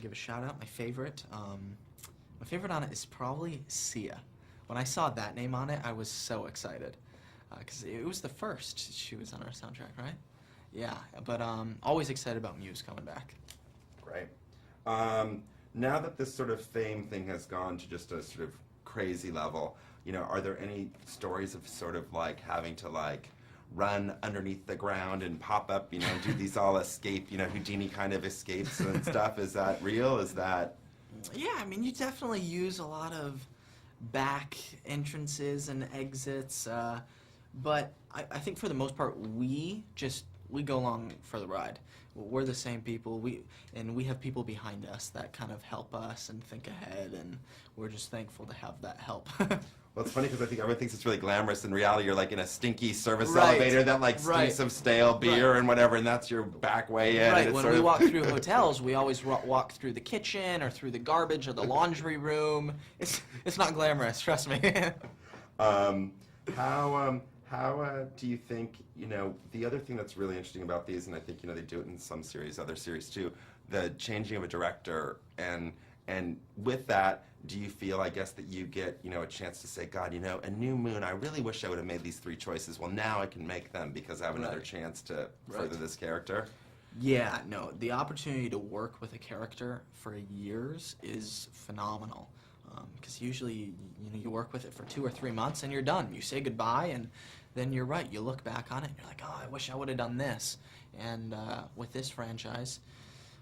give a shout out. My favorite on it is probably Sia. When I saw that name on it, I was so excited because it was the first she was on our soundtrack, right? Yeah, but always excited about Muse coming back. Great. Now that this sort of fame thing has gone to just a sort of crazy level, are there any stories of sort of like having to like run underneath the ground and pop up, do these all escape, Houdini kind of escapes and stuff? Is that real? Is that... Yeah, I mean, you definitely use a lot of back entrances and exits, but I think for the most part, we go along for the ride. We're the same people, we have people behind us that kind of help us and think ahead, and we're just thankful to have that help. Well, it's funny because I think everyone thinks it's really glamorous. In reality, you're like in a stinky service Right. elevator that like stinks of stale beer and whatever, and that's your back way in. Right, and when we walk through hotels, we always walk through the kitchen or through the garbage or the laundry room. It's not glamorous, trust me. How do you think, the other thing that's really interesting about these, and I think, they do it in some series, other series too, the changing of a director, and with that, do you feel, I guess, that you get, a chance to say, God, a New Moon, I really wish I would have made these 3 choices. Well, now I can make them because I have another chance to further this character. Yeah, no, the opportunity to work with a character for years is phenomenal. Because usually, you work with it for 2 or 3 months and you're done. You say goodbye, and then you're right. You look back on it and you're like, oh, I wish I would have done this. And with this franchise,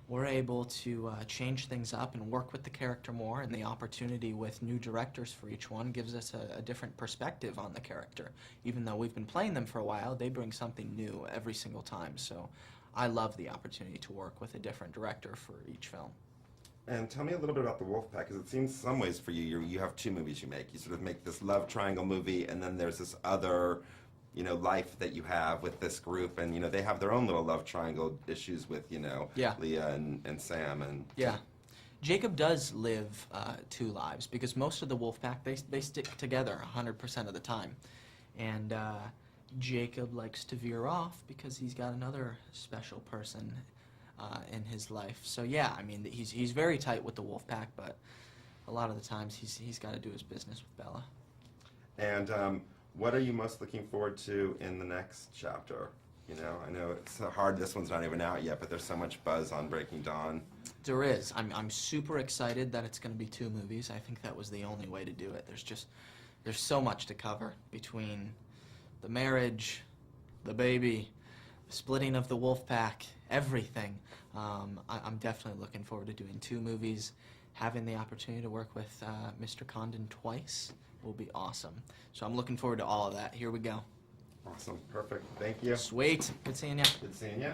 we're able to change things up and work with the character more, and the opportunity with new directors for each one gives us a different perspective on the character. Even though we've been playing them for a while, they bring something new every single time. So I love the opportunity to work with a different director for each film. And tell me a little bit about the Wolfpack, because it seems some ways for you have 2 movies you make. You sort of make this love triangle movie, and then there's this other, life that you have with this group, and, they have their own little love triangle issues with, Leah and Sam. And yeah. Jacob does live 2 lives, because most of the Wolfpack, they stick together 100% of the time. And Jacob likes to veer off because he's got another special person in his life. So yeah, I mean, he's very tight with the Wolfpack, but a lot of the times he's got to do his business with Bella. And what are you most looking forward to in the next chapter? I know it's hard, this one's not even out yet, but there's so much buzz on Breaking Dawn. There is. I'm super excited that it's going to be 2 movies. I think that was the only way to do it. There's so much to cover between the marriage, the baby, the splitting of the Wolfpack, everything. I'm definitely looking forward to doing 2 movies. Having the opportunity to work with Mr. Condon twice will be awesome. So I'm looking forward to all of that. Here we go. Awesome. Perfect. Thank you. Sweet. Good seeing you. Good seeing you.